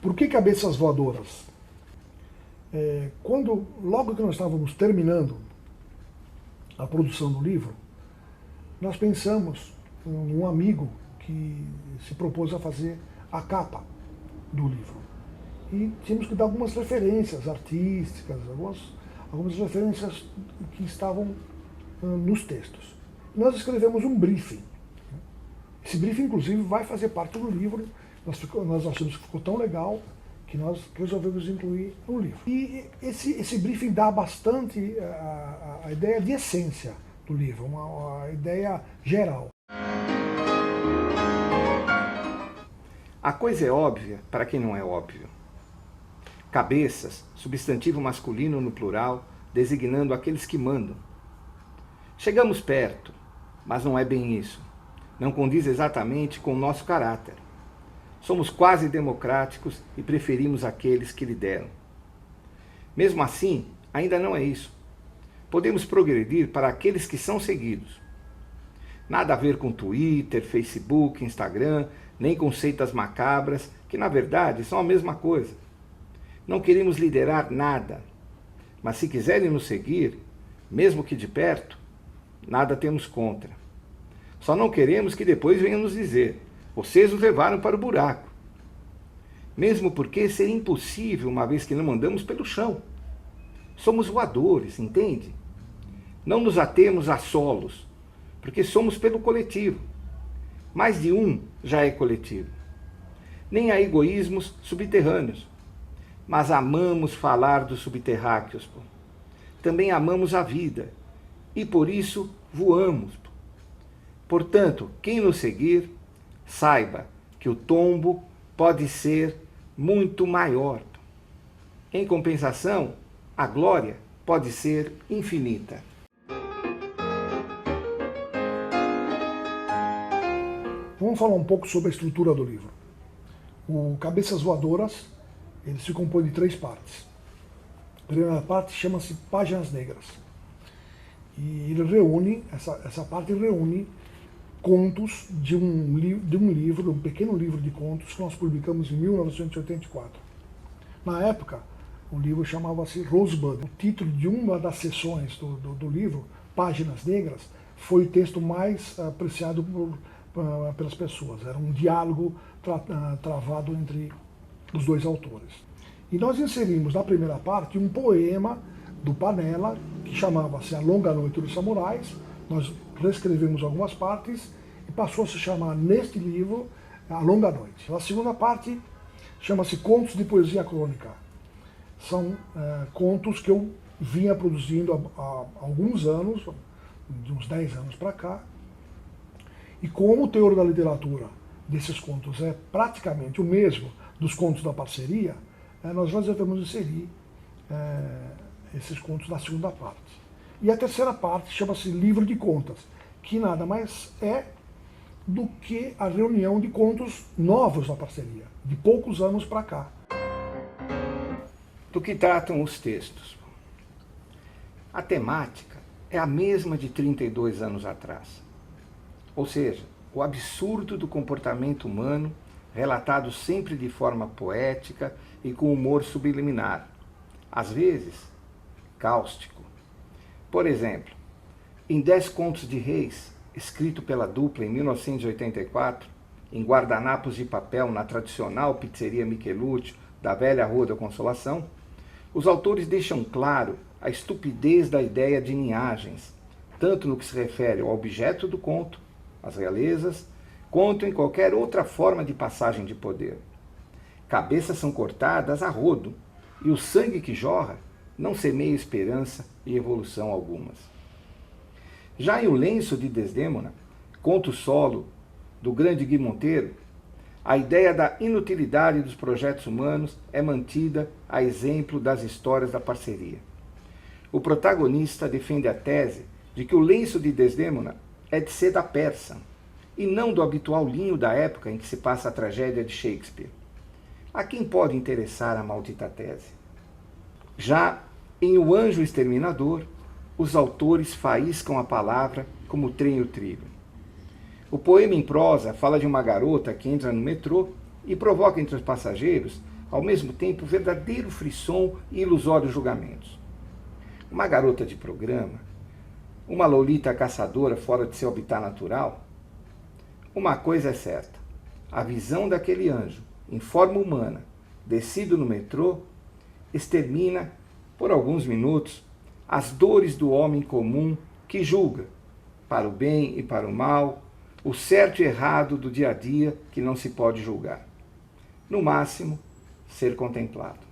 Por que cabeças voadoras? Logo que nós estávamos terminando a produção do livro, nós pensamos num amigo que se propôs a fazer a capa do livro. E tínhamos que dar algumas referências artísticas, algumas referências que estavam nos textos. Nós escrevemos um briefing. Esse briefing, inclusive, vai fazer parte do livro. Nós achamos que ficou tão legal que nós resolvemos incluir no livro. E esse briefing dá bastante a ideia de essência do livro, uma ideia geral. A coisa é óbvia para quem não é óbvio. Cabeças, substantivo masculino no plural, designando aqueles que mandam. Chegamos perto, mas não é bem isso. Não condiz exatamente com o nosso caráter. Somos quase democráticos e preferimos aqueles que lideram. Mesmo assim, ainda não é isso. Podemos progredir para aqueles que são seguidos. Nada a ver com Twitter, Facebook, Instagram, nem com seitas macabras, que na verdade são a mesma coisa. Não queremos liderar nada, mas se quiserem nos seguir, mesmo que de perto, nada temos contra. Só não queremos que depois venham nos dizer: vocês os levaram para o buraco. Mesmo porque seria impossível, uma vez que não mandamos pelo chão. Somos voadores, entende? Não nos atemos a solos, porque somos pelo coletivo. Mais de um já é coletivo. Nem há egoísmos subterrâneos. Mas amamos falar dos subterráqueos. Pô. Também amamos a vida. E por isso voamos. Pô. Portanto, quem nos seguir, saiba que o tombo pode ser muito maior. Em compensação, a glória pode ser infinita. Vamos falar um pouco sobre a estrutura do livro. O Cabeças Voadoras, ele se compõe de 3 partes. A primeira parte chama-se Páginas Negras. E ele reúne, essa parte reúne contos de um livro, um pequeno livro de contos que nós publicamos em 1984. Na época, o livro chamava-se Rosebud. O título de uma das seções do livro, Páginas Negras, foi o texto mais apreciado pelas pessoas. Era um diálogo travado entre os 2 autores. E nós inserimos na primeira parte um poema do Panella, que chamava-se A Longa Noite dos Samurais. Nós reescrevemos algumas partes e passou a se chamar, neste livro, A Longa Noite. A segunda parte chama-se Contos de Poesia Crônica. São contos que eu vinha produzindo há alguns anos, de uns 10 anos para cá. E como o teor da literatura desses contos é praticamente o mesmo dos contos da parceria, nós resolvemos inserir esses contos na segunda parte. E a terceira parte chama-se Livro de Contas, que nada mais é do que a reunião de contos novos da parceria, de poucos anos para cá. Do que tratam os textos? A temática é a mesma de 32 anos atrás. Ou seja, o absurdo do comportamento humano, relatado sempre de forma poética e com humor subliminar, às vezes cáustico. Por exemplo, em 10 Contos de Reis, escrito pela dupla em 1984, em guardanapos de papel na tradicional pizzeria Micheluzzi da velha Rua da Consolação, os autores deixam claro a estupidez da ideia de linhagens, tanto no que se refere ao objeto do conto, as realezas, quanto em qualquer outra forma de passagem de poder. Cabeças são cortadas a rodo, e o sangue que jorra não semeia esperança e evolução algumas. Já em O Lenço de Desdémona, conto solo do grande Gui Monteiro, a ideia da inutilidade dos projetos humanos é mantida a exemplo das histórias da parceria. O protagonista defende a tese de que o lenço de Desdémona é de seda persa, e não do habitual linho da época em que se passa a tragédia de Shakespeare. A quem pode interessar a maldita tese? Já em O Anjo Exterminador, os autores faíscam a palavra como o trem e o trilho. O poema em prosa fala de uma garota que entra no metrô e provoca entre os passageiros ao mesmo tempo verdadeiro frisson e ilusórios julgamentos. Uma garota de programa, uma lolita caçadora fora de seu habitat natural? Uma coisa é certa, a visão daquele anjo, em forma humana, descido no metrô, extermina, por alguns minutos, as dores do homem comum que julga, para o bem e para o mal, o certo e errado do dia a dia que não se pode julgar. No máximo, ser contemplado.